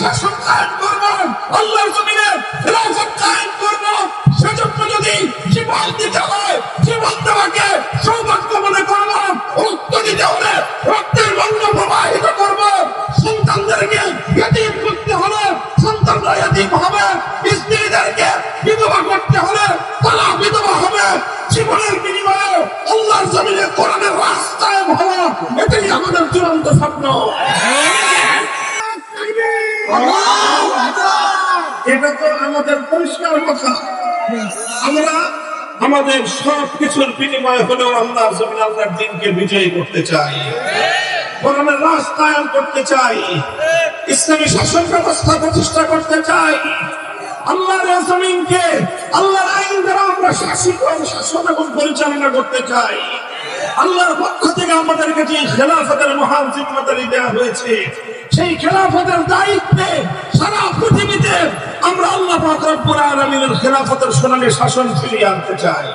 শাসন কায়েম করব, আল্লাহর জমিনে খেলাফত কায়েম করব। সেজন্য যদি জীবন দিতে হয়, জীবন দেওয়াকে সৌভাগ্য মনে করব, রক্ত দিতে হলে রক্তের বন্য প্রবাহিত করব। সন্তানদেরকে ইয়াতীম করতে হলে সন্তানরা ইয়াতীম হবে, স্ত্রীদেরকে বিধবা করতে হলে তারা বিধবা হবে। জীবনের বিনিময়ে আল্লাহর জমিনে কোরআনের রাস্তায় হওয়া, এটাই আমাদের চূড়ান্ত স্বপ্ন। এটা তো আমাদের পরিষ্কার কথা। আমরা আমাদের সব কিছুর বিনিময়ে হলেও আল্লাহর জমিনে আল্লাহর দ্বীনকে বিজয়ী করতে চাই, কোরআনের রাস্তায় করতে চাই, ইসলামী শাসন ব্যবস্থা প্রতিষ্ঠা করতে চাই। আল্লাহর জমিনকে আল্লাহর আইন দ্বারা আমরা শাসন এবং পরিচালনা করতে চাই। আল্লাহর পক্ষ থেকে আমাদেরকে যে খেলাফতের মহান জিম্মাদারি দেওয়া হয়েছে, সেই খেলাফতের দায়িত্বে সারা পৃথিবীতে আমরা আল্লাহ পাক রব্বুল আলামিনের খেলাফতের সোনালী শাসন ফিরিয়ে আনতে চাই।